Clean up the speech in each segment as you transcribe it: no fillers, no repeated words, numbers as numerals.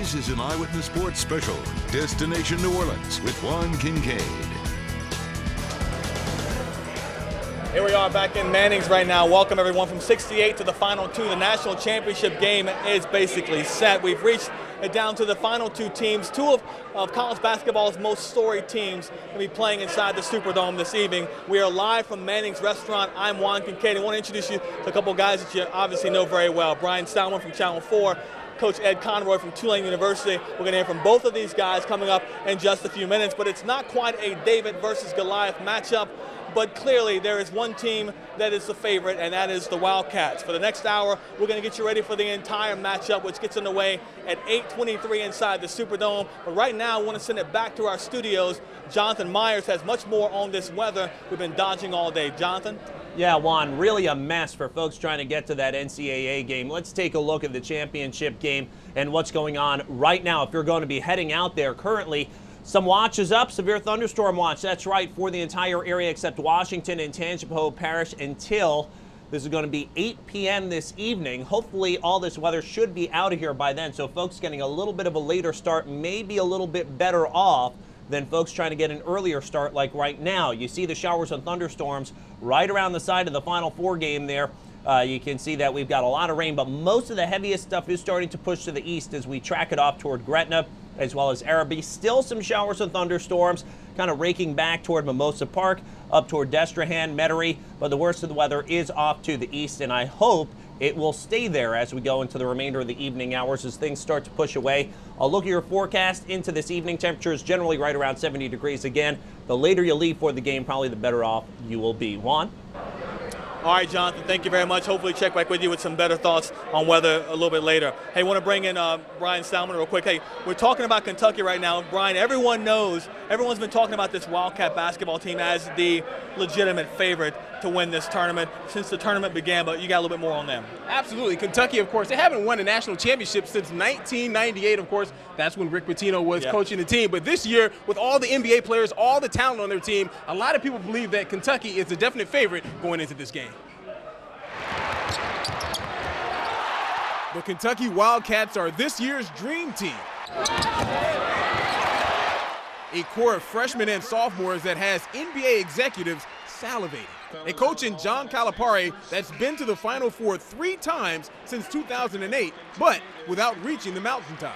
This is an Eyewitness Sports Special, Destination New Orleans with Juan Kincaid. Here we are back in Manning's right now. Welcome everyone from 68 to the final two. The national championship game is basically set. We've reached it down to the final two teams. Two of college basketball's most storied teams will be playing inside the Superdome this evening. We are live from Manning's restaurant. I'm Juan Kincaid. I want to introduce you to a couple of guys that you obviously know very well. Bryan Salmond from Channel 4. Coach Ed Conroy from Tulane University. We're going to hear from both of these guys coming up in just a few minutes, but it's not quite a David versus Goliath matchup, but clearly there is one team that is the favorite, and that is the Wildcats. For the next hour, we're going to get you ready for the entire matchup, which gets underway at 8:23 inside the Superdome. But right now, I want to send it back to our studios. Jonathan Myers has much more on this weather we've been dodging all day. Jonathan? Yeah, Juan, really a mess for folks trying to get to that NCAA game. Let's take a look at the championship game and what's going on right now. If you're going to be heading out there currently, some watches up, severe thunderstorm watch. That's right, for the entire area except Washington and Tangipahoa Parish until this is going to be 8 p.m. this evening. Hopefully all this weather should be out of here by then, so folks getting a little bit of a later start may be a little bit better off than folks trying to get an earlier start like right now. You see the showers and thunderstorms right around the side of the Final Four game there. You can see that we've got a lot of rain, but most of the heaviest stuff is starting to push to the east as we track it off toward Gretna as well as Arabi. Still some showers and thunderstorms kind of raking back toward Mimosa Park, up toward Destrehan, Metairie, but the worst of the weather is off to the east, and I hope it will stay there as we go into the remainder of the evening hours as things start to push away. I'll look at your forecast into this evening. Temperatures generally right around 70 degrees again. The later you leave for the game, probably the better off you will be. Juan? All right, Jonathan, thank you very much. Hopefully check back with you with some better thoughts on weather a little bit later. Hey, I want to bring in Bryan Salmond real quick. Hey, we're talking about Kentucky right now. Bryan, everyone's been talking about this Wildcat basketball team as the legitimate favorite to win this tournament since the tournament began, but you got a little bit more on them. Absolutely. Kentucky, of course, they haven't won a national championship since 1998, of course. That's when Rick Pitino was coaching the team. But this year, with all the NBA players, all the talent on their team, a lot of people believe that Kentucky is a definite favorite going into this game. The Kentucky Wildcats are this year's dream team. A core of freshmen and sophomores that has NBA executives salivating. A coach in John Calipari that's been to the Final Four 3 times since 2008, but without reaching the mountaintop.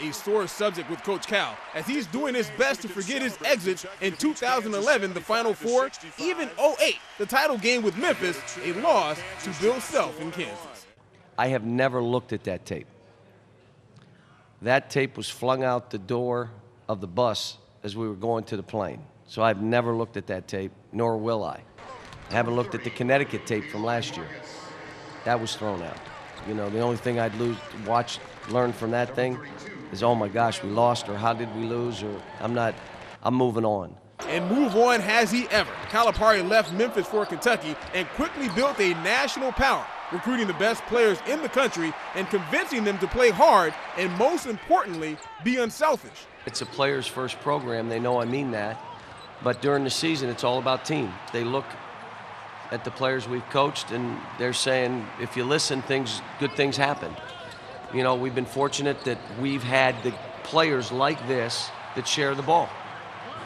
A sore subject with Coach Cal, as he's doing his best to forget his exits in 2011, the Final Four, even 08, the title game with Memphis, a loss to Bill Self in Kansas. I have never looked at that tape. That tape was flung out the door of the bus as we were going to the plane. So I've never looked at that tape, nor will I. I haven't looked at the Connecticut tape from last year. That was thrown out. You know, the only thing I'd learn from that thing is, oh my gosh, we lost, or how did we lose, or I'm moving on. And move on has he ever. Calipari left Memphis for Kentucky and quickly built a national power, recruiting the best players in the country and convincing them to play hard and, most importantly, be unselfish. It's a players first program, they know I mean that, but during the season it's all about team. They look at the players we've coached and they're saying, if you listen, good things happen. You know, we've been fortunate that we've had the players like this that share the ball.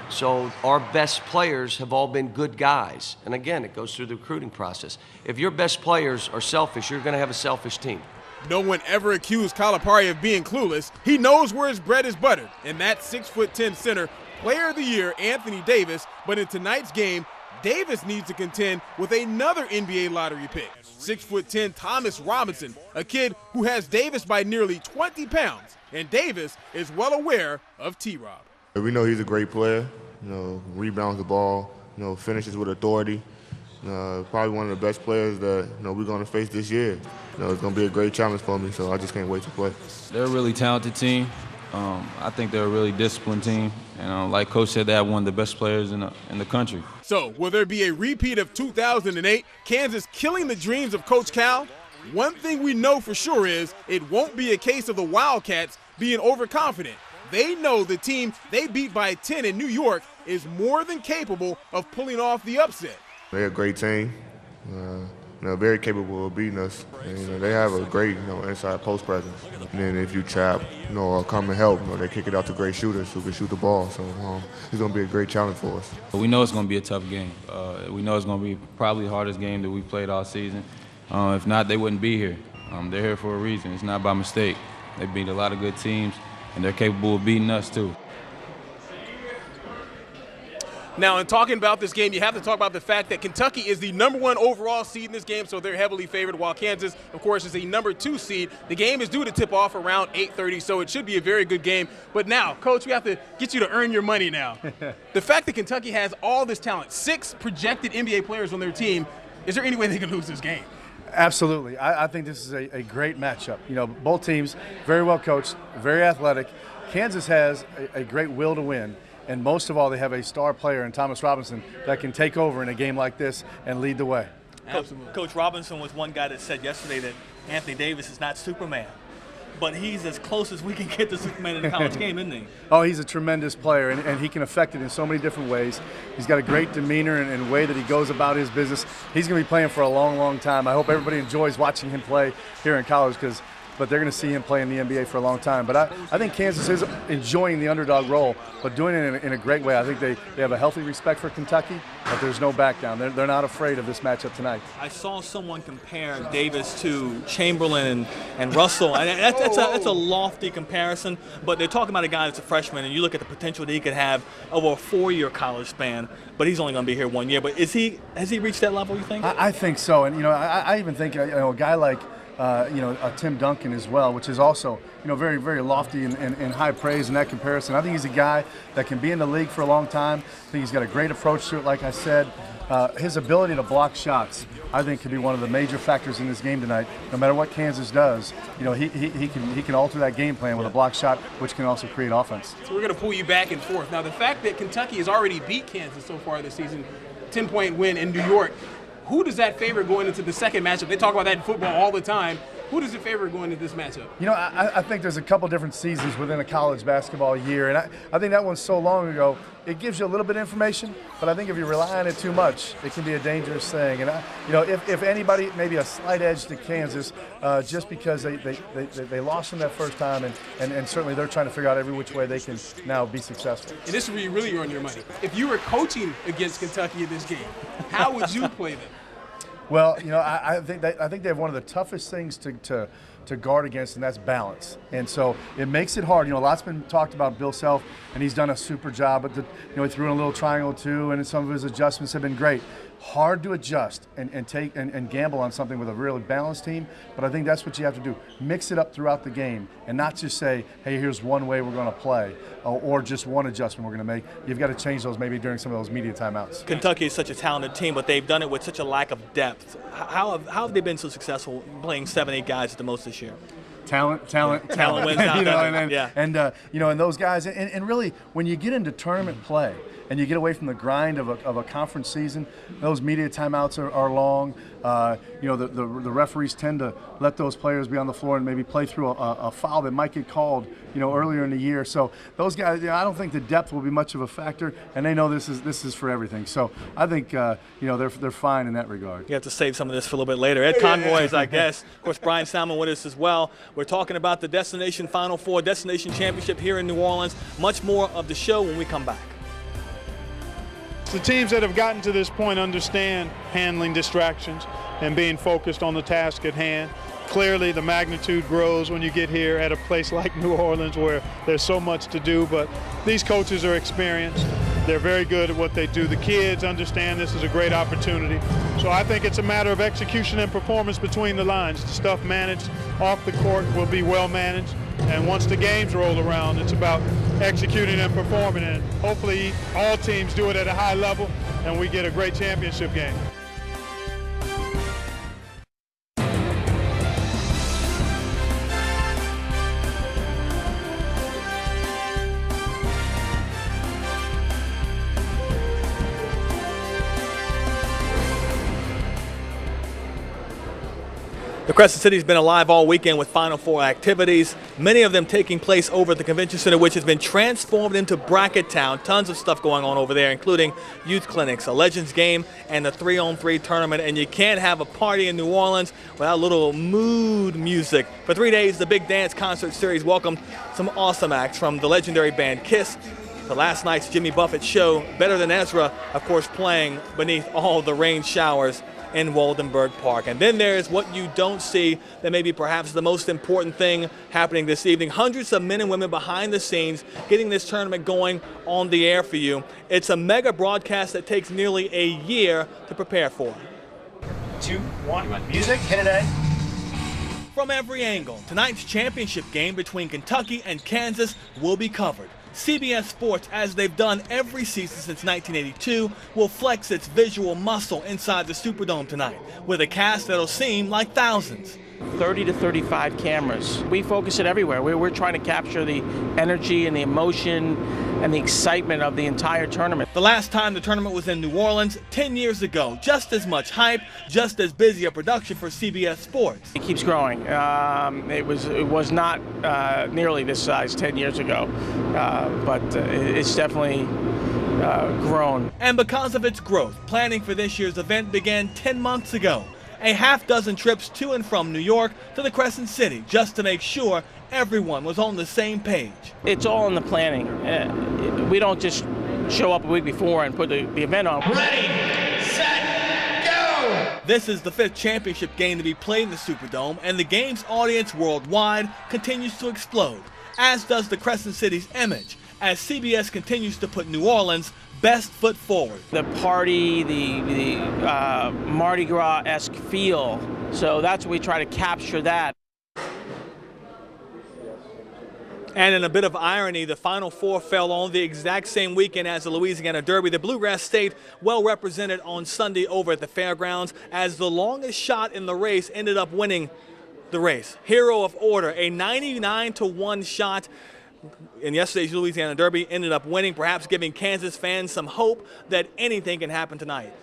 So our best players have all been good guys. And again, it goes through the recruiting process. If your best players are selfish, you're going to have a selfish team. No one ever accused Calipari of being clueless. He knows where his bread is buttered. And that 6'10" center, Player of the Year, Anthony Davis. But in tonight's game, Davis needs to contend with another NBA lottery pick, 6'10" Thomas Robinson, a kid who has Davis by nearly 20 pounds. And Davis is well aware of T-Rob. We know he's a great player, you know, rebounds the ball, you know, finishes with authority. Probably one of the best players that, you know, we're going to face this year. You know, it's going to be a great challenge for me, so I just can't wait to play. They're a really talented team. I think they're a really disciplined team. And like Coach said, they have one of the best players in the country. So will there be a repeat of 2008, Kansas killing the dreams of Coach Cal? One thing we know for sure is it won't be a case of the Wildcats being overconfident. They know the team they beat by 10 in New York is more than capable of pulling off the upset. They're a great team. very capable of beating us. And, they have a great, inside post presence. And then if you trap, or come and help, they kick it out to great shooters who can shoot the ball. So it's going to be a great challenge for us. We know it's going to be a tough game. We know it's going to be probably the hardest game that we played all season. If not, they wouldn't be here. They're here for a reason. It's not by mistake. They beat a lot of good teams, and they're capable of beating us too. Now, in talking about this game, you have to talk about the fact that Kentucky is the #1 overall seed in this game, so they're heavily favored, while Kansas, of course, is a #2 seed. The game is due to tip off around 8:30, so it should be a very good game. But now, Coach, we have to get you to earn your money now. The fact that Kentucky has all this talent, 6 projected NBA players on their team, is there any way they can lose this game? Absolutely. I think this is a great matchup. Both teams very well coached, very athletic. Kansas has a great will to win. And most of all, they have a star player in Thomas Robinson that can take over in a game like this and lead the way. Absolutely. Coach Robinson was one guy that said yesterday that Anthony Davis is not Superman, but he's as close as we can get to Superman in the college game, isn't he? Oh, he's a tremendous player, and he can affect it in so many different ways. He's got a great demeanor and way that he goes about his business. He's going to be playing for a long, long time. I hope everybody enjoys watching him play here in college, but they're going to see him play in the NBA for a long time. But I think Kansas is enjoying the underdog role, but doing it in a great way. I think they have a healthy respect for Kentucky, but there's no back down. They're not afraid of this matchup tonight. I saw someone compare Davis to Chamberlain and Russell. And that's a lofty comparison, but they're talking about a guy that's a freshman, and you look at the potential that he could have over a 4-year college span, but he's only going to be here 1 year. But has he reached that level, you think? I think so. And, I even think, a guy like Tim Duncan as well, which is also, very, very lofty and high praise in that comparison. I think he's a guy that can be in the league for a long time. I think he's got a great approach to it, like I said. His ability to block shots, I think, could be one of the major factors in this game tonight. No matter what Kansas does, he can alter that game plan with a block shot, which can also create offense. So we're going to pull you back and forth. Now, the fact that Kentucky has already beat Kansas so far this season, 10-point win in New York, who does that favor going into the second matchup? They talk about that in football all the time. Who does it favor going into this matchup? I think there's a couple different seasons within a college basketball year, and I think that one's so long ago, it gives you a little bit of information, but I think if you rely on it too much, it can be a dangerous thing. And, if anybody, maybe a slight edge to Kansas, just because they lost them that first time, and certainly they're trying to figure out every which way they can now be successful. And this is where you really earn your money. If you were coaching against Kentucky in this game, how would you play them? Well, I think they have one of the toughest things to guard against, and that's balance. And so it makes it hard. A lot's been talked about Bill Self, and he's done a super job. But he threw in a little triangle too, and some of his adjustments have been great. Hard to adjust and gamble on something with a really balanced team, but I think that's what you have to do. Mix it up throughout the game and not just say, hey, here's one way we're going to play or just one adjustment we're going to make. You've got to change those maybe during some of those media timeouts. Kentucky is such a talented team, but they've done it with such a lack of depth. How have they been so successful playing 7-8 guys at the most this year? Talent wins out. And those guys, and really, when you get into tournament play and you get away from the grind of a conference season, those media timeouts are long. The referees tend to let those players be on the floor and maybe play through a foul that might get called, earlier in the year. So those guys, I don't think the depth will be much of a factor, and they know this is for everything. So I think they're fine in that regard. You have to save some of this for a little bit later. Ed Conroy is our guest. Of course, Bryan Salmond with us as well. We're talking about the Destination Final Four, Destination Championship here in New Orleans. Much more of the show when we come back. The teams that have gotten to this point understand handling distractions and being focused on the task at hand. Clearly, the magnitude grows when you get here at a place like New Orleans where there's so much to do, but these coaches are experienced. They're very good at what they do. The kids understand this is a great opportunity. So I think it's a matter of execution and performance between the lines. The stuff managed off the court will be well managed. And once the games roll around, it's about executing and performing. And hopefully all teams do it at a high level and we get a great championship game. The The Crescent City's been alive all weekend with Final Four activities, many of them taking place over at the Convention Center, which has been transformed into Bracket Town. Tons of stuff going on over there, including youth clinics, a Legends game, and the 3-on-3 tournament. And you can't have a party in New Orleans without a little mood music. For 3 days, the Big Dance Concert Series welcomed some awesome acts, from the legendary band Kiss to last night's Jimmy Buffett show, Better Than Ezra, of course, playing beneath all the rain showers in Waldenberg Park. And then there's what you don't see, that may be perhaps the most important thing happening this evening. Hundreds of men and women behind the scenes getting this tournament going on the air for you. It's a mega broadcast that takes nearly a year to prepare for. 2, 1, music, hit it, Ed. From every angle, tonight's championship game between Kentucky and Kansas will be covered. CBS Sports, as they've done every season since 1982, will flex its visual muscle inside the Superdome tonight with a cast that'll seem like thousands. 30 to 35 cameras. We focus it everywhere. We're trying to capture the energy and the emotion and the excitement of the entire tournament. The last time the tournament was in New Orleans, 10 years ago. Just as much hype, just as busy a production for CBS Sports. It keeps growing. It was not nearly this size 10 years ago, but it's definitely grown. And because of its growth, planning for this year's event began 10 months ago. A half-dozen trips to and from New York to the Crescent City, just to make sure everyone was on the same page. It's all in the planning. We don't just show up a week before and put the event on. Ready, set, go! This is the 5th championship game to be played in the Superdome, and the game's audience worldwide continues to explode, as does the Crescent City's image, as CBS continues to put New Orleans' best foot forward. The party, the Mardi Gras-esque feel, so that's what we try to capture that. And in a bit of irony, the Final Four fell on the exact same weekend as the Louisiana Derby. The Bluegrass State well represented on Sunday over at the fairgrounds, as the longest shot in the race ended up winning the race. Hero of Order, a 99-1 shot in yesterday's Louisiana Derby, ended up winning, perhaps giving Kansas fans some hope that anything can happen tonight.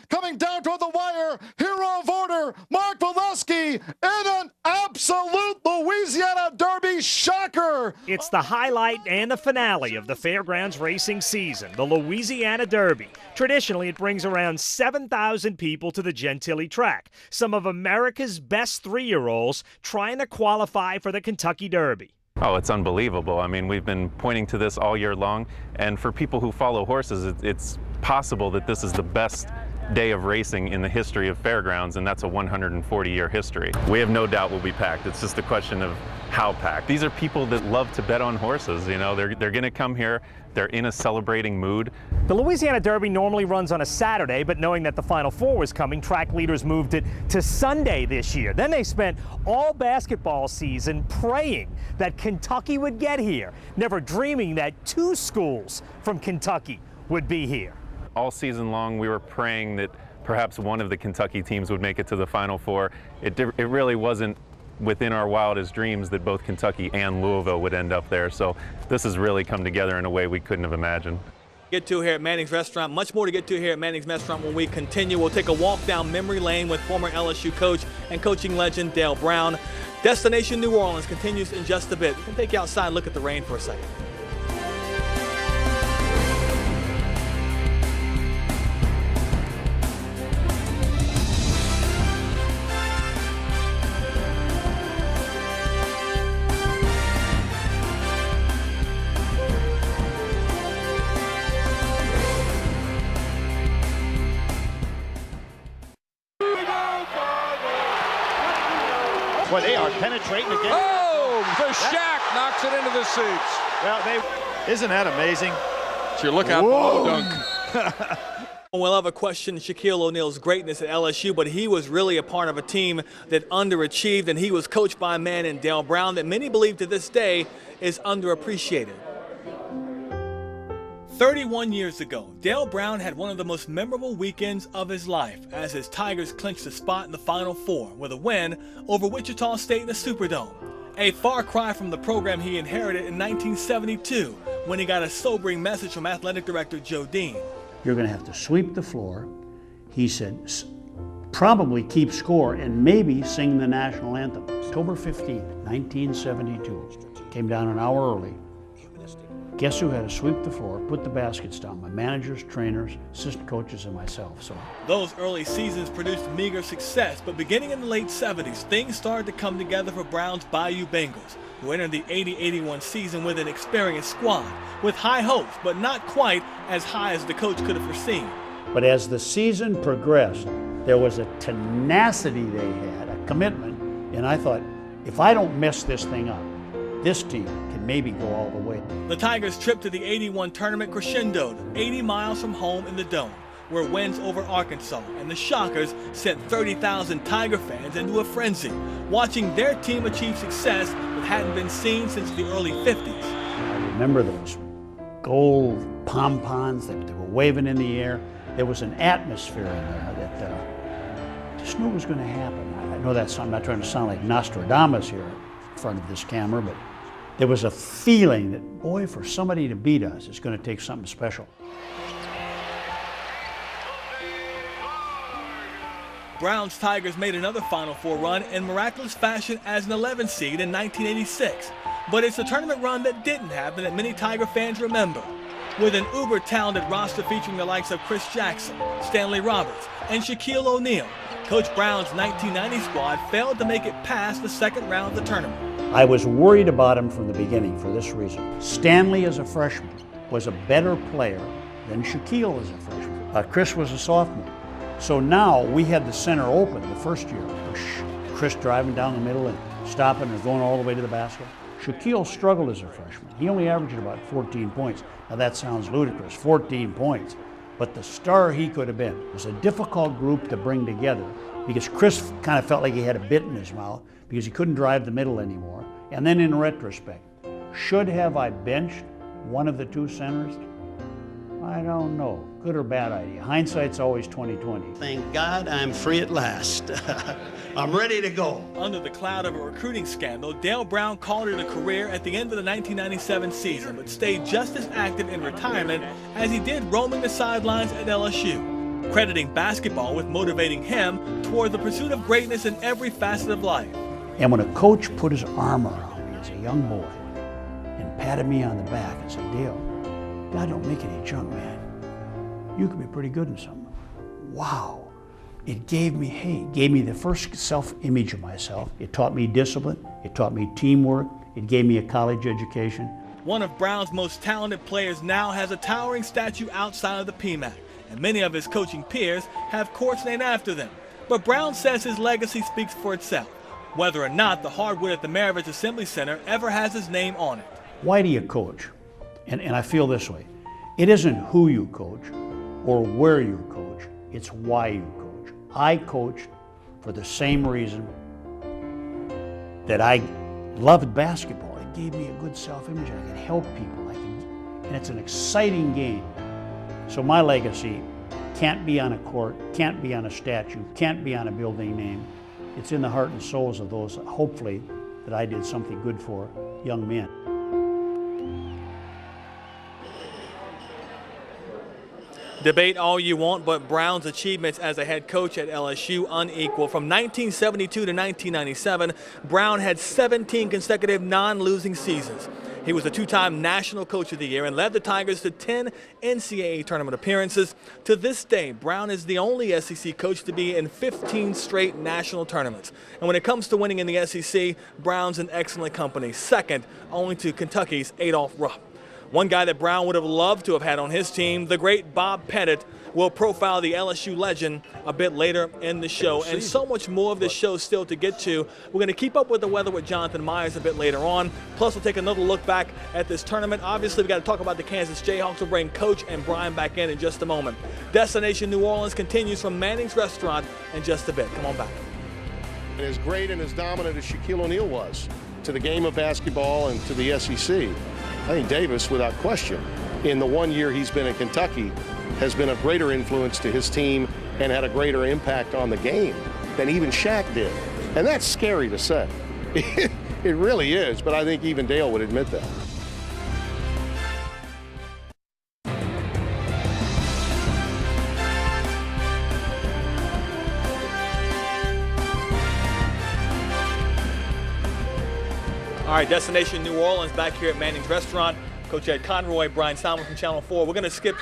Coming down toward the wire, Hero of Order, Mark Valesky, in an absolute Louisiana Derby shocker. It's the highlight and the finale of the Fairgrounds racing season, the Louisiana Derby. Traditionally, it brings around 7,000 people to the Gentilly track, some of America's best 3-year-olds trying to qualify for the Kentucky Derby. Oh, it's unbelievable. I mean, we've been pointing to this all year long, and for people who follow horses, it's possible that this is the best day of racing in the history of fairgrounds, and that's a 140-year history. We have no doubt we'll be packed. It's just a question of how packed. These are people that love to bet on horses. You know, they're going to come here. They're in a celebrating mood. The Louisiana Derby normally runs on a Saturday, but knowing that the Final Four was coming, track leaders moved it to Sunday this year. Then they spent all basketball season praying that Kentucky would get here, never dreaming that 2 schools from Kentucky would be here. All season long, we were praying that perhaps one of the Kentucky teams would make it to the Final Four. It really wasn't within our wildest dreams that both Kentucky and Louisville would end up there. So this has really come together in a way we couldn't have imagined. Get to here at Manning's Restaurant. Much more to get to here at Manning's Restaurant when we continue. We'll take a walk down memory lane with former LSU coach and coaching legend Dale Brown. Destination New Orleans continues in just a bit. We can take you outside and look at the rain for a second. Well, they are penetrating again. Oh, the Shaq knocks it into the seats. Well, isn't that amazing? It's your lookout ball dunk. We'll ever question Shaquille O'Neal's greatness at LSU, but he was really a part of a team that underachieved, and he was coached by a man in Dale Brown that many believe to this day is underappreciated. 31 years ago, Dale Brown had one of the most memorable weekends of his life as his Tigers clinched a spot in the Final Four with a win over Wichita State in the Superdome. A far cry from the program he inherited in 1972 when he got a sobering message from athletic director Joe Dean. You're going to have to sweep the floor. He said, probably keep score and maybe sing the national anthem. October 15th, 1972. Came down an hour early. Guess who had to sweep the floor, put the baskets down? My managers, trainers, assistant coaches, and myself. So those early seasons produced meager success, but beginning in the late 70s, things started to come together for Brown's Bayou Bengals, who entered the 80-81 season with an experienced squad, with high hopes, but not quite as high as the coach could have foreseen. But as the season progressed, there was a tenacity they had, a commitment, and I thought, if I don't mess this thing up, this team can maybe go all the way. The Tigers' trip to the 81 tournament crescendoed 80 miles from home in the Dome, where wins over Arkansas and the Shockers sent 30,000 Tiger fans into a frenzy, watching their team achieve success that hadn't been seen since the early 50s. I remember those gold pom-poms that were waving in the air. There was an atmosphere in there that just knew it was going to happen. I know that's, I'm not trying to sound like Nostradamus here in front of this camera, but there was a feeling that, boy, for somebody to beat us, it's going to take something special. Brown's Tigers made another Final Four run in miraculous fashion as an 11 seed in 1986. But it's a tournament run that didn't happen that many Tiger fans remember. With an uber-talented roster featuring the likes of Chris Jackson, Stanley Roberts, and Shaquille O'Neal, Coach Brown's 1990 squad failed to make it past the second round of the tournament. I was worried about him from the beginning for this reason. Stanley, as a freshman, was a better player than Shaquille as a freshman. Chris was a sophomore. So now we had the center open the first year. Chris driving down the middle and stopping or going all the way to the basket. Shaquille struggled as a freshman. He only averaged about 14 points. Now that sounds ludicrous, 14 points. But the star he could have been. It was a difficult group to bring together because Chris kind of felt like he had a bit in his mouth because he couldn't drive the middle anymore. And then in retrospect, should have I benched one of the two centers? I don't know. Good or bad idea. Hindsight's always 20/20. Thank God I'm free at last. I'm ready to go. Under the cloud of a recruiting scandal, Dale Brown called it a career at the end of the 1997 season, but stayed just as active in retirement as he did roaming the sidelines at LSU, crediting basketball with motivating him toward the pursuit of greatness in every facet of life. And when a coach put his arm around me as a young boy and patted me on the back and said, Dale, God don't make any junk, man. You could be pretty good in something. Wow. It gave me the first self-image of myself. It taught me discipline. It taught me teamwork. It gave me a college education. One of Brown's most talented players now has a towering statue outside of the PMAC, and many of his coaching peers have courts named after them. But Brown says his legacy speaks for itself, whether or not the hardwood at the Maravich Assembly Center ever has his name on it. Why do you coach? And I feel this way. It isn't who you coach or where you coach, it's why you coach. I coached for the same reason that I loved basketball. It gave me a good self-image. I could help people. And it's an exciting game. So my legacy can't be on a court, can't be on a statue, can't be on a building name. It's in the heart and souls of those, hopefully, that I did something good for young men. Debate all you want, but Brown's achievements as a head coach at LSU unequal. From 1972 to 1997, Brown had 17 consecutive non-losing seasons. He was a two-time National Coach of the Year and led the Tigers to 10 NCAA tournament appearances. To this day, Brown is the only SEC coach to be in 15 straight national tournaments. And when it comes to winning in the SEC, Brown's in excellent company, second only to Kentucky's Adolph Rupp. One guy that Brown would have loved to have had on his team, the great Bob Pettit, will profile the LSU legend a bit later in the show. And so much more of this show still to get to. We're going to keep up with the weather with Jonathan Myers a bit later on. Plus, we'll take another look back at this tournament. Obviously, we've got to talk about the Kansas Jayhawks. We'll bring Coach and Bryan back in just a moment. Destination New Orleans continues from Manning's Restaurant in just a bit. Come on back. And as great and as dominant as Shaquille O'Neal was to the game of basketball and to the SEC, I think Davis, without question, in the 1 year he's been in Kentucky, has been a greater influence to his team and had a greater impact on the game than even Shaq did. And that's scary to say. It really is, but I think even Dale would admit that. right, Destination New Orleans back here at Manning's Restaurant. Coach Ed Conroy, Bryan Salmond from Channel 4. We're going to skip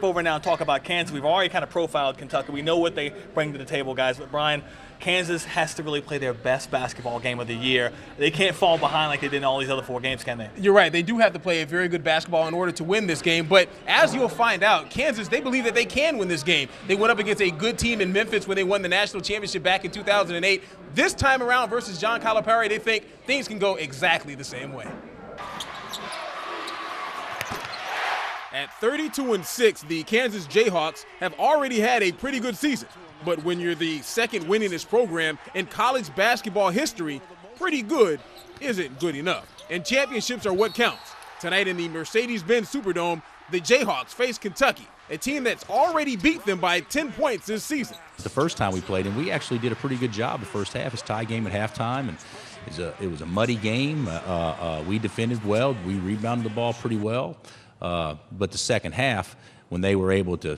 over now and talk about Kansas. We've already kind of profiled Kentucky. We know what they bring to the table, guys. But, Bryan, Kansas has to really play their best basketball game of the year. They can't fall behind like they did in all these other 4 games, can they? You're right. They do have to play a very good basketball in order to win this game. But as you'll find out, Kansas, they believe that they can win this game. They went up against a good team in Memphis when they won the national championship back in 2008. This time around versus John Calipari, they think things can go exactly the same way. At 32-6, the Kansas Jayhawks have already had a pretty good season. But when you're the second winningest program in college basketball history, pretty good isn't good enough. And championships are what counts. Tonight in the Mercedes-Benz Superdome, the Jayhawks face Kentucky, a team that's already beat them by 10 points this season. The first time we played, and we actually did a pretty good job the first half. It's a tie game at halftime, and it was a muddy game. We defended well. We rebounded the ball pretty well. But the second half, when they were able to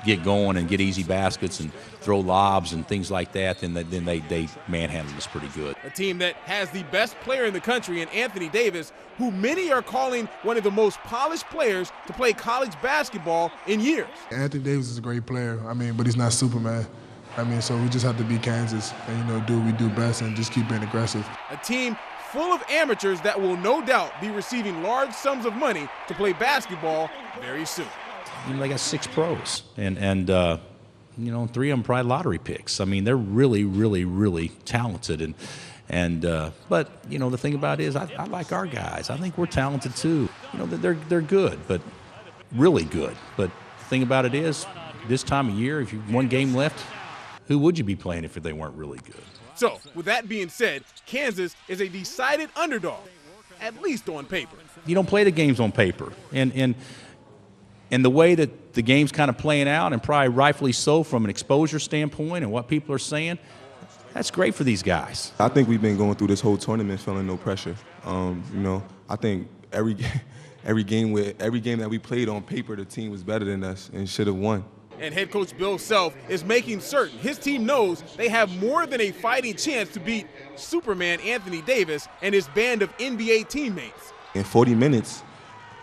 get going and get easy baskets and throw lobs and things like that, then they manhandled us pretty good. A team that has the best player in the country in Anthony Davis, who many are calling one of the most polished players to play college basketball in years. Anthony Davis is a great player, but he's not Superman. So we just have to beat Kansas and, do what we do best and just keep being aggressive. A team full of amateurs that will no doubt be receiving large sums of money to play basketball very soon. They got 6 pros, and 3 of them probably lottery picks. They're really, really, really talented, but the thing about it is I like our guys. I think we're talented too. They're good, but really good. But the thing about it is, this time of year, if you have 1 game left, who would you be playing if they weren't really good? So, with that being said, Kansas is a decided underdog, at least on paper. You don't play the games on paper. And the way that the game's kind of playing out, and probably rightfully so from an exposure standpoint and what people are saying, that's great for these guys. I think we've been going through this whole tournament feeling no pressure. I think every game that we played on paper, the team was better than us and should have won. And head coach Bill Self is making certain his team knows they have more than a fighting chance to beat Superman Anthony Davis and his band of NBA teammates. In 40 minutes,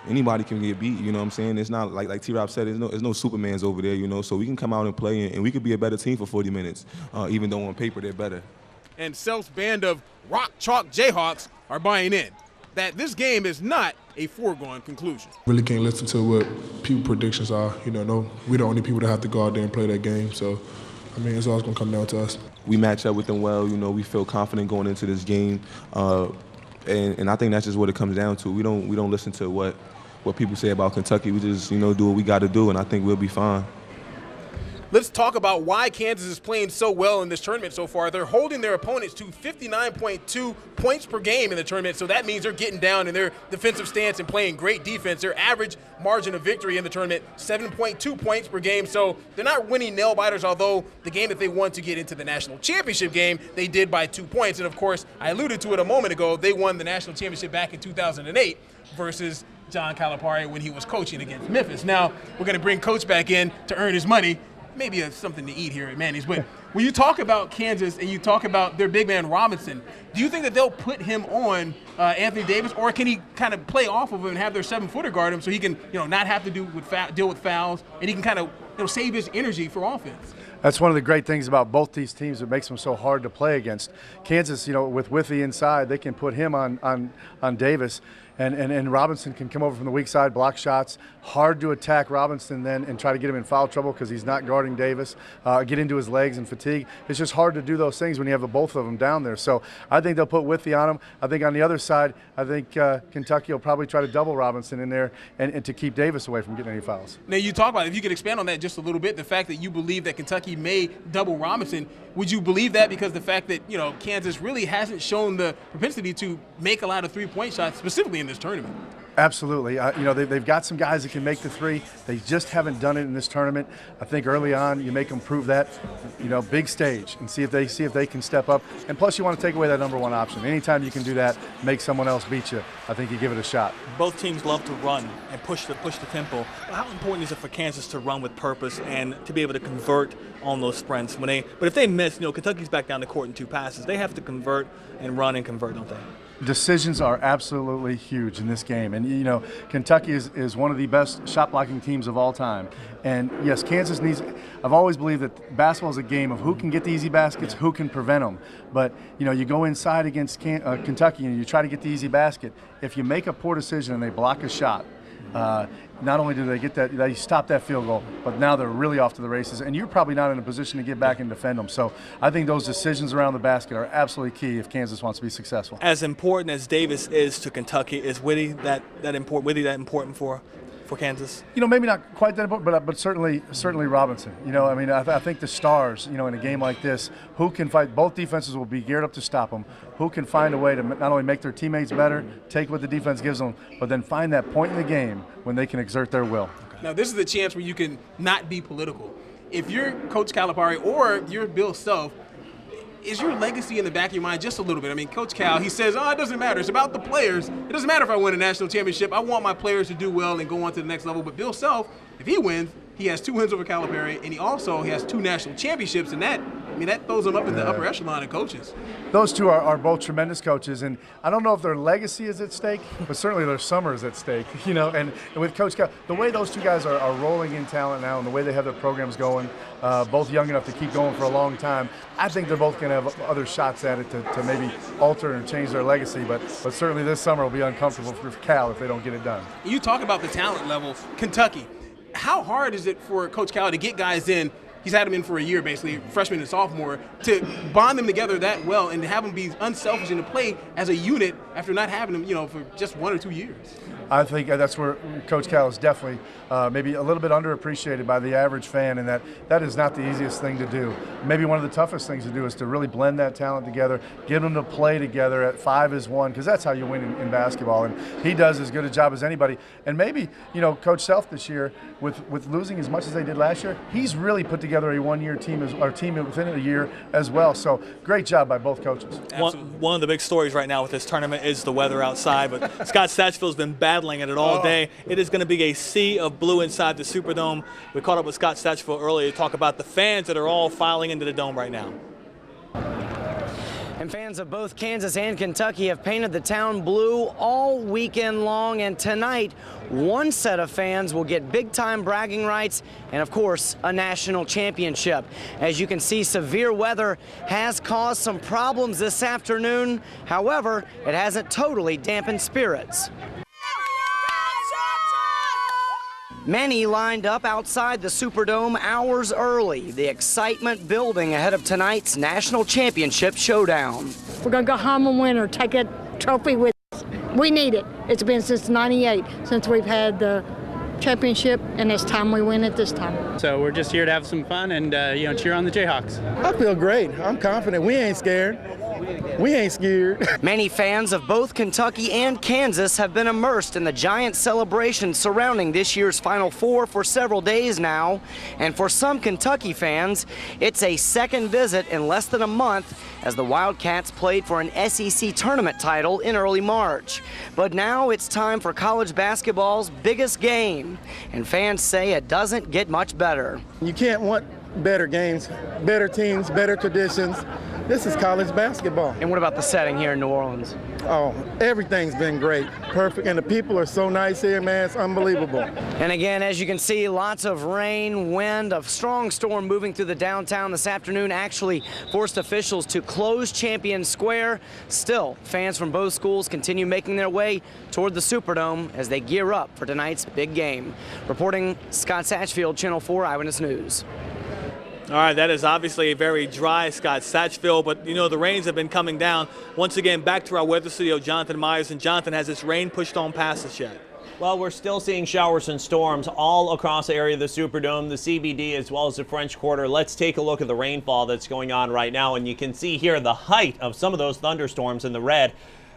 anybody can get beat, It's not like T-Rob said, there's no Supermans over there, so we can come out and play, and we could be a better team for 40 minutes, even though on paper they're better. And Self's band of rock chalk Jayhawks are buying in that this game is not a foregone conclusion. Really can't listen to what people predictions are. We're the only people that have to go out there and play that game. So, it's always going to come down to us. We match up with them well. We feel confident going into this game, and I think that's just what it comes down to. We don't listen to what people say about Kentucky. We just do what we got to do, and I think we'll be fine. Let's talk about why Kansas is playing so well in this tournament so far. They're holding their opponents to 59.2 points per game in the tournament, so that means they're getting down in their defensive stance and playing great defense. Their average margin of victory in the tournament, 7.2 points per game, so they're not winning nail-biters, although the game that they won to get into the national championship game, they did by 2 points. And, of course, I alluded to it a moment ago, they won the national championship back in 2008 versus John Calipari when he was coaching against Memphis. Now, we're going to bring Coach back in to earn his money. Maybe something to eat here at Manning's, but when you talk about Kansas and you talk about their big man Robinson, do you think that they'll put him on Anthony Davis, or can he kind of play off of him and have their 7-footer guard him so he can not have to deal with fouls, and he can kind of save his energy for offense? That's one of the great things about both these teams that makes them so hard to play against. Kansas, with the inside, they can put him on Davis. And Robinson can come over from the weak side, block shots. Hard to attack Robinson then and try to get him in foul trouble because he's not guarding Davis, get into his legs and fatigue. It's just hard to do those things when you have the both of them down there. So I think they'll put Withy on him. I think on the other side, I think Kentucky will probably try to double Robinson in there and to keep Davis away from getting any fouls. Now you talk about, if you could expand on that just a little bit, the fact that you believe that Kentucky may double Robinson, would you believe that because the fact that, Kansas really hasn't shown the propensity to make a lot of three-point shots, specifically in this tournament? Absolutely. They've got some guys that can make the three. They just haven't done it in this tournament. I think early on you make them prove that, big stage, and see if they can step up. And plus you want to take away that number one option. Anytime you can do that, make someone else beat you, I think you give it a shot. Both teams love to run and push the tempo. But how important is it for Kansas to run with purpose and to be able to convert on those sprints? But if they miss, Kentucky's back down the court in 2 passes. They have to convert and run and convert, don't they? decisions are absolutely huge in this game. And, you know, Kentucky is one of the best shot blocking teams of all time. And, yes, Kansas needs – I've always believed that basketball is a game of who can get the easy baskets, who can prevent them. But, you know, you go inside against Kentucky and you try to get the easy basket. If you make a poor decision and they block a shot, not only do they get that, they stop that field goal, but now they're really off to the races, and you're probably not in a position to get back and defend them. So I think those decisions around the basket are absolutely key if Kansas wants to be successful. As important as Davis is to Kentucky, is Whitty that important for Kansas? You know, maybe not quite that important, but certainly Robinson. You know, I mean, I think the stars, you know, in a game like this, who can fight? Both defenses will be geared up to stop them. Who can find a way to not only make their teammates better, take what the defense gives them, but then find that point in the game when they can exert their will. Now, this is the chance where you can not be political. If you're Coach Calipari or you're Bill Self, is your legacy in the back of your mind just a little bit? I mean, Coach Cal, he says, it doesn't matter. It's about the players. It doesn't matter if I win a national championship. I want my players to do well and go on to the next level. But Bill Self, if he wins, he has 2 wins over Calipari, and he has 2 national championships, and that throws him up in the upper echelon of coaches. Those two are both tremendous coaches, and I don't know if their legacy is at stake, but certainly their summer is at stake. You know, and with Coach Cal, the way those two guys are rolling in talent now, and the way they have their programs going, both young enough to keep going for a long time, I think they're both going to have other shots at it to maybe alter and change their legacy. But certainly this summer will be uncomfortable for Cal if they don't get it done. You talk about the talent level, Kentucky. How hard is it for Coach Cal to get guys in? He's had them in for a year, basically, freshman and sophomore, to bond them together that well and to have them be unselfish and to play as a unit after not having them, you know, for just 1 or 2 years. I think that's where Coach Cal is definitely maybe a little bit underappreciated by the average fan, and that is not the easiest thing to do. Maybe one of the toughest things to do is to really blend that talent together, get them to play together at 5 as one, because that's how you win in basketball. And he does as good a job as anybody. And maybe, you know, Coach Self this year, with losing as much as they did last year, he's really put together a one-year team, or team within a year as well. So great job by both coaches. One of the big stories right now with this tournament is the weather outside, but Scott Satchfield's been battling at it all day. It is going to be a sea of blue inside the Superdome. We caught up with Scott Satchfield earlier to talk about the fans that are all filing into the dome right now. And fans of both Kansas and Kentucky have painted the town blue all weekend long, and tonight one set of fans will get big-time bragging rights and, of course, a national championship. As you can see, severe weather has caused some problems this afternoon. However, it hasn't totally dampened spirits. Many lined up outside the Superdome hours early, the excitement building ahead of tonight's national championship showdown. We're going to go home and win or take a trophy with us. We need it. It's been since '98 since we've had the championship, and it's time we win it this time. So we're just here to have some fun and cheer on the Jayhawks. I feel great. I'm confident. We ain't scared. We ain't scared. Many fans of both Kentucky and Kansas have been immersed in the giant celebration surrounding this year's Final Four for several days now. And for some Kentucky fans, it's a second visit in less than a month as the Wildcats played for an SEC tournament title in early March. But now it's time for college basketball's biggest game, and fans say it doesn't get much better. You can't want better games, better teams, better traditions. This is college basketball. And what about the setting here in New Orleans? Oh, everything's been great. Perfect. And the people are so nice here, man. It's unbelievable. And again, as you can see, lots of rain, wind, a strong storm moving through the downtown this afternoon actually forced officials to close Champion Square. Still, fans from both schools continue making their way toward the Superdome as they gear up for tonight's big game. Reporting, Scott Satchfield, Channel 4 Eyewitness News. All right, that is obviously a very dry Scott Satchfield, but you know the rains have been coming down. Once again, back to our weather studio, Jonathan Myers. And Jonathan, has this rain pushed on past us yet? Well, we're still seeing showers and storms all across the area of the Superdome, the CBD, as well as the French Quarter. Let's take a look at the rainfall that's going on right now, and you can see here the height of some of those thunderstorms in the red.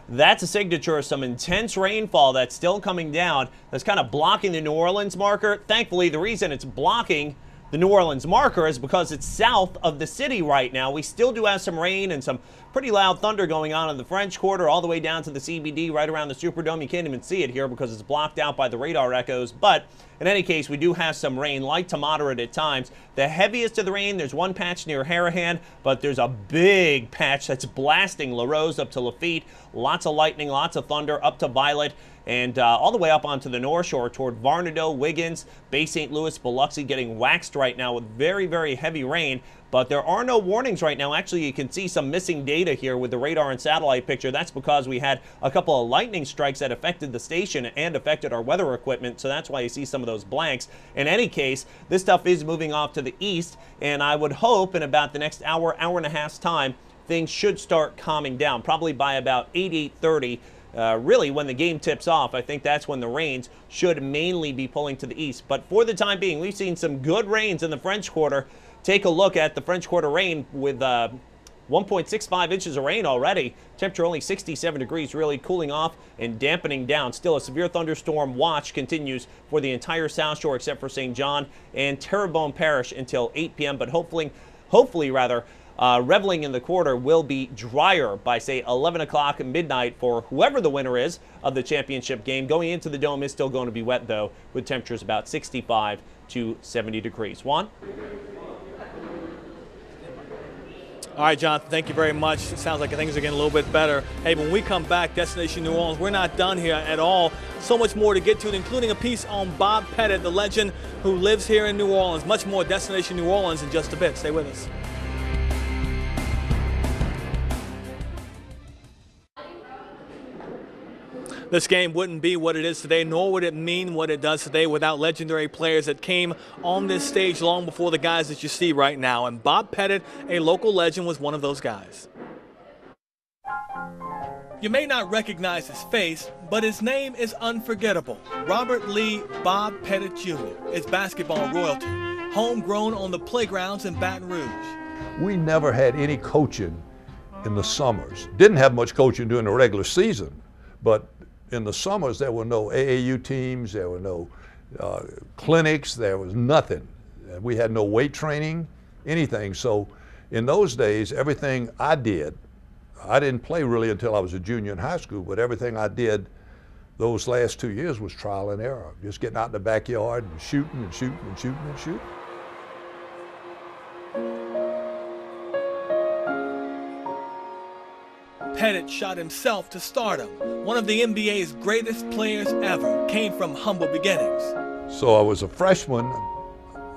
That's a signature of some intense rainfall that's still coming down. That's kind of blocking the New Orleans marker. Thankfully, the reason it's blocking the New Orleans marker is because it's south of the city right now. We still do have some rain and some pretty loud thunder going on in the French Quarter all the way down to the CBD right around the Superdome. You can't even see it here because it's blocked out by the radar echoes. But in any case, we do have some rain, light to moderate at times. The heaviest of the rain, there's one patch near Harahan, but there's a big patch that's blasting La Rose up to Lafitte. Lots of lightning, lots of thunder up to Violet, and all the way up onto the North Shore toward Varnado, Wiggins, Bay St. Louis, Biloxi getting waxed right now with very, very heavy rain. But there are no warnings right now. Actually, you can see some missing data here with the radar and satellite picture. That's because we had a couple of lightning strikes that affected the station and affected our weather equipment. So that's why you see some of those blanks. In any case, this stuff is moving off to the east. And I would hope in about the next hour, hour and a half's time, things should start calming down. Probably by about 8:30. Really, when the game tips off, I think that's when the rains should mainly be pulling to the east. But for the time being, we've seen some good rains in the French Quarter. Take a look at the French Quarter rain with 1.65 inches of rain already. Temperature only 67 degrees, really cooling off and dampening down. Still, a severe thunderstorm watch continues for the entire South Shore except for St. John and Terrebonne Parish until 8 p.m. But hopefully, reveling in the quarter will be drier by, say, 11 o'clock midnight for whoever the winner is of the championship game. Going into the Dome is still going to be wet, though, with temperatures about 65 to 70 degrees. Juan? All right, John, thank you very much. It sounds like things are getting a little bit better. Hey, when we come back, Destination New Orleans, we're not done here at all. So much more to get to, including a piece on Bob Pettit, the legend who lives here in New Orleans. Much more Destination New Orleans in just a bit. Stay with us. This game wouldn't be what it is today, nor would it mean what it does today without legendary players that came on this stage long before the guys that you see right now. And Bob Pettit, a local legend, was one of those guys. You may not recognize his face, but his name is unforgettable. Robert Lee Bob Pettit Jr. is basketball royalty, homegrown on the playgrounds in Baton Rouge. We never had any coaching in the summers. Didn't have much coaching during the regular season, but in the summers, there were no AAU teams, there were no clinics, there was nothing. We had no weight training, anything. So in those days, everything I did, I didn't play really until I was a junior in high school, but everything I did those last 2 years was trial and error. Just getting out in the backyard and shooting and shooting and shooting and shooting. Pettit shot himself to stardom. One of the NBA's greatest players ever came from humble beginnings. So I was a freshman.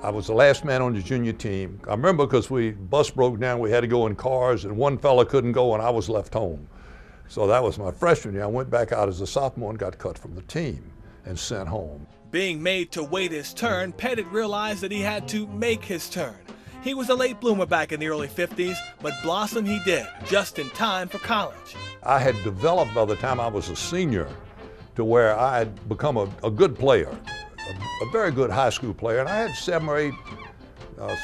I was the last man on the junior team. I remember because bus broke down, we had to go in cars, and one fella couldn't go, and I was left home. So that was my freshman year. I went back out as a sophomore and got cut from the team and sent home. Being made to wait his turn, Pettit realized that he had to make his turn. He was a late bloomer back in the early 50s, but blossom he did, just in time for college. I had developed by the time I was a senior to where I had become a good player, a very good high school player. And I had 7 or 8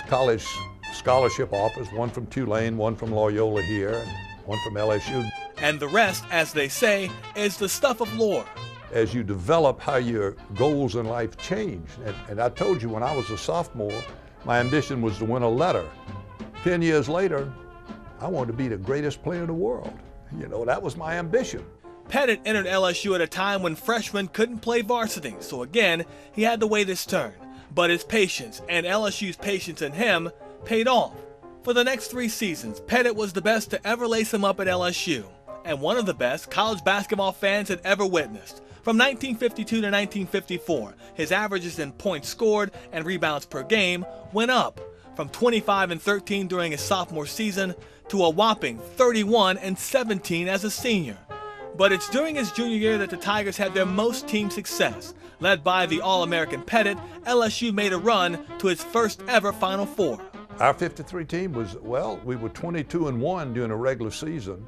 college scholarship offers, one from Tulane, one from Loyola here, and one from LSU. And the rest, as they say, is the stuff of lore. As you develop how your goals in life change. And I told you when I was a sophomore, my ambition was to win a letter. 10 years later, I wanted to be the greatest player in the world. You know, that was my ambition. Pettit entered LSU at a time when freshmen couldn't play varsity, so again, he had to wait his turn. But his patience, and LSU's patience in him, paid off. For the next 3 seasons, Pettit was the best to ever lace him up at LSU, and one of the best college basketball fans had ever witnessed. From 1952 to 1954, his averages in points scored and rebounds per game went up from 25 and 13 during his sophomore season to a whopping 31 and 17 as a senior. But it's during his junior year that the Tigers had their most team success. Led by the All-American Pettit, LSU made a run to its first ever Final Four. Our 53 team was, well, we were 22-1 during the regular season.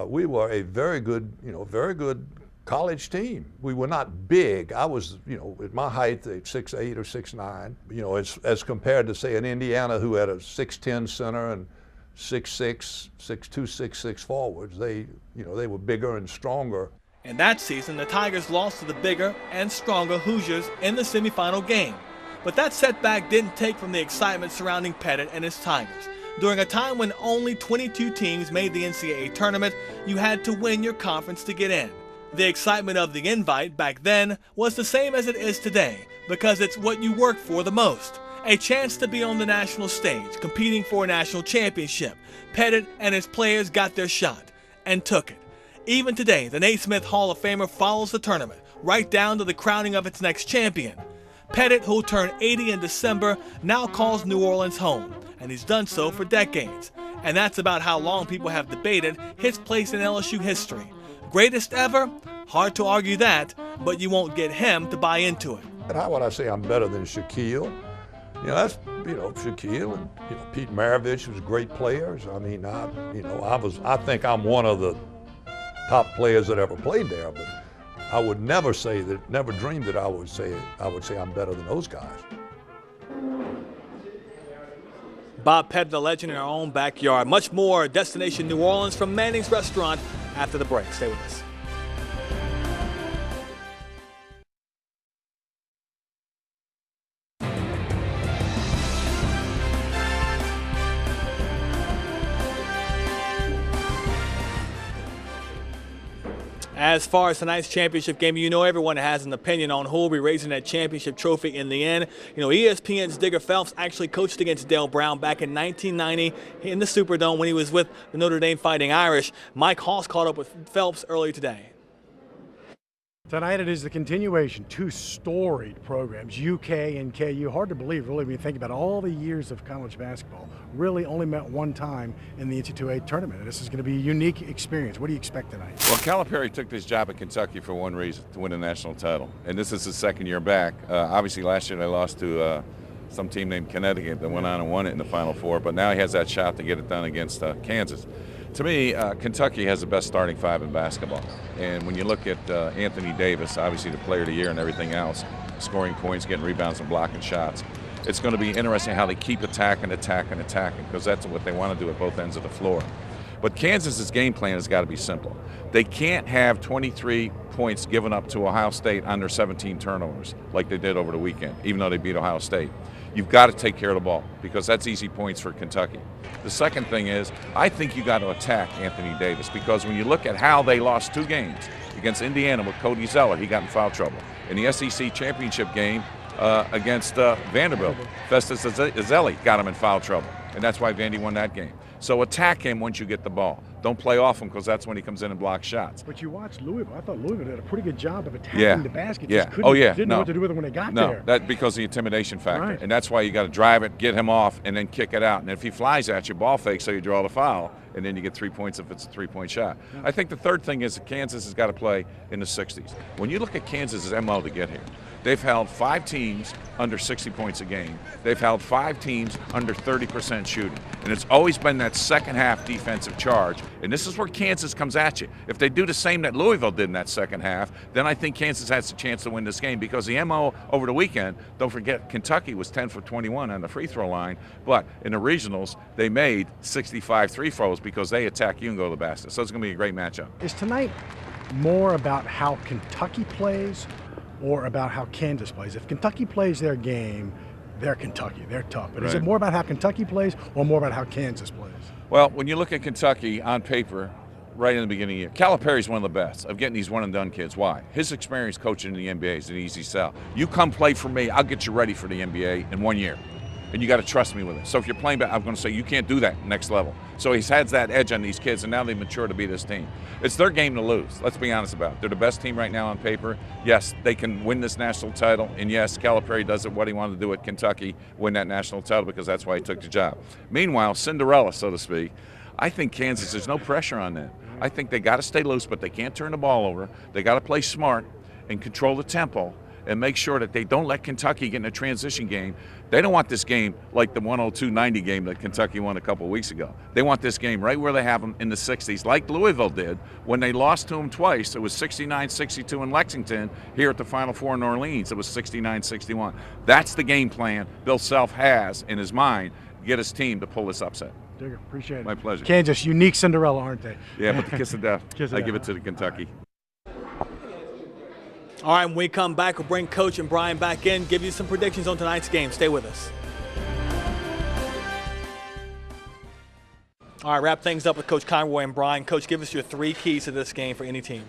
We were a very good college team. We were not big. I was, at my height, 6'8" or 6'9", as compared to, say, an Indiana who had a 6'10" center and 6'6", 6'2", 6'6" forwards. They were bigger and stronger. And that season, the Tigers lost to the bigger and stronger Hoosiers in the semifinal game. But that setback didn't take from the excitement surrounding Pettit and his Tigers. During a time when only 22 teams made the NCAA tournament, you had to win your conference to get in. The excitement of the invite back then was the same as it is today, because it's what you work for the most. A chance to be on the national stage, competing for a national championship. Pettit and his players got their shot, and took it. Even today, the Naismith Hall of Famer follows the tournament, right down to the crowning of its next champion. Pettit, who'll turn 80 in December, now calls New Orleans home, and he's done so for decades. And that's about how long people have debated his place in LSU history. Greatest ever? Hard to argue that, but you won't get him to buy into it. How would I say I'm better than Shaquille? That's, Shaquille and, Pete Maravich was great players. I mean, I think I'm one of the top players that ever played there, but I would never dream that I would say I'm better than those guys. Bob Pettit, a legend in our own backyard. Much more Destination New Orleans from Manning's Restaurant after the break. Stay with us. As far as tonight's championship game, everyone has an opinion on who will be raising that championship trophy in the end. ESPN's Digger Phelps actually coached against Dale Brown back in 1990 in the Superdome when he was with the Notre Dame Fighting Irish. Mike Hoss caught up with Phelps earlier today. Tonight it is the continuation, two storied programs, UK and KU. Hard to believe, really, when you think about all the years of college basketball. Really only met one time in the NCAA tournament. This is going to be a unique experience. What do you expect tonight? Well, Calipari took this job at Kentucky for one reason, to win a national title. And this is his second year back. Obviously, last year they lost to some team named Connecticut that went on and won it in the Final Four. But now he has that shot to get it done against Kansas. To me, Kentucky has the best starting five in basketball. And when you look at Anthony Davis, obviously the player of the year and everything else, scoring points, getting rebounds and blocking shots, it's going to be interesting how they keep attacking, because that's what they want to do at both ends of the floor. But Kansas's game plan has got to be simple. They can't have 23 points given up to Ohio State on their 17 turnovers like they did over the weekend, even though they beat Ohio State. You've got to take care of the ball because that's easy points for Kentucky. The second thing is, I think you got to attack Anthony Davis because when you look at how they lost two games against Indiana with Cody Zeller, he got in foul trouble. In the SEC championship game against Vanderbilt, Festus Ezeli got him in foul trouble, and that's why Vandy won that game. So attack him once you get the ball. Don't play off him because that's when he comes in and blocks shots. But you watched Louisville. I thought Louisville did a pretty good job of attacking the basket. Just didn't know what to do with it when they got there. No, that's because of the intimidation factor. Right. And that's why you got to drive it, get him off, and then kick it out. And if he flies at you, ball fake, so you draw the foul, and then you get 3 points if it's a three-point shot. Yeah. I think the third thing is that Kansas has got to play in the 60s. When you look at Kansas's MO to get here, they've held 5 teams under 60 points a game. They've held 5 teams under 30% shooting. And it's always been that second half defensive charge. And this is where Kansas comes at you. If they do the same that Louisville did in that second half, then I think Kansas has a chance to win this game because the MO over the weekend, don't forget, Kentucky was 10 for 21 on the free throw line. But in the regionals, they made 65 free throws because they attack you and go to the basket. So it's going to be a great matchup. Is tonight more about how Kentucky plays or about how Kansas plays? If Kentucky plays their game, they're Kentucky. They're tough. But is it more about how Kentucky plays or more about how Kansas plays? Well, when you look at Kentucky on paper, right in the beginning of the year, Calipari's one of the best of getting these one-and-done kids. Why? His experience coaching in the NBA is an easy sell. You come play for me, I'll get you ready for the NBA in 1 year. And you got to trust me with it. So if you're playing back, I'm going to say you can't do that next level. So he's had that edge on these kids, and now they've matured to be this team. It's their game to lose. Let's be honest about it. They're the best team right now on paper. Yes, they can win this national title, and yes, Calipari does it what he wanted to do at Kentucky, win that national title because that's why he took the job. Meanwhile, Cinderella, so to speak, I think Kansas, there's no pressure on them. I think they got to stay loose, but they can't turn the ball over. They got to play smart and control the tempo and make sure that they don't let Kentucky get in a transition game. They don't want this game like the 102-90 game that Kentucky won a couple of weeks ago. They want this game right where they have them in the 60s, like Louisville did when they lost to them twice. It was 69-62 in Lexington. Here at the Final Four in New Orleans, it was 69-61. That's the game plan Bill Self has in his mind to get his team to pull this upset. Digger, appreciate it. My pleasure. Kansas, unique Cinderella, aren't they? Yeah, but the kiss of death. I give it to the Kentucky. All right, when we come back, we'll bring Coach and Bryan back in, give you some predictions on tonight's game. Stay with us. All right, wrap things up with Coach Conroy and Bryan. Coach, give us your 3 keys to this game for any team.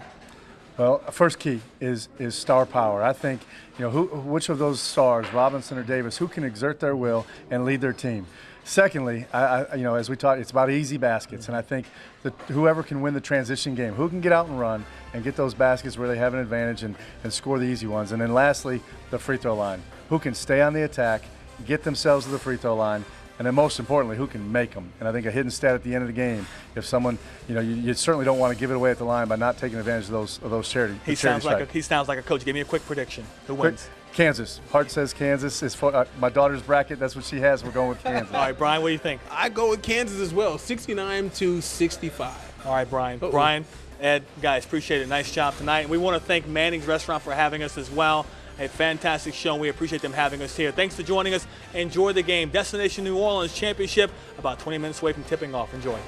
Well, first key is star power. I think, which of those stars, Robinson or Davis, who can exert their will and lead their team. Secondly, as we talked, it's about easy baskets, and I think that whoever can win the transition game, who can get out and run and get those baskets where they have an advantage and score the easy ones. And then lastly, the free throw line, who can stay on the attack, get themselves to the free throw line, and then most importantly, who can make them. And I think a hidden stat at the end of the game, if someone, you certainly don't want to give it away at the line by not taking advantage of those charity. He sounds like a coach. Give me a quick prediction. Who wins? Kansas. Heart says Kansas. Is my daughter's bracket. That's what she has. We're going with Kansas. All right, Bryan, what do you think? I go with Kansas as well, 69-65. All right, Bryan. Bryan, Ed, guys, appreciate it. Nice job tonight. And we want to thank Manning's Restaurant for having us as well. A fantastic show. We appreciate them having us here. Thanks for joining us. Enjoy the game. Destination New Orleans Championship, about 20 minutes away from tipping off. Enjoy.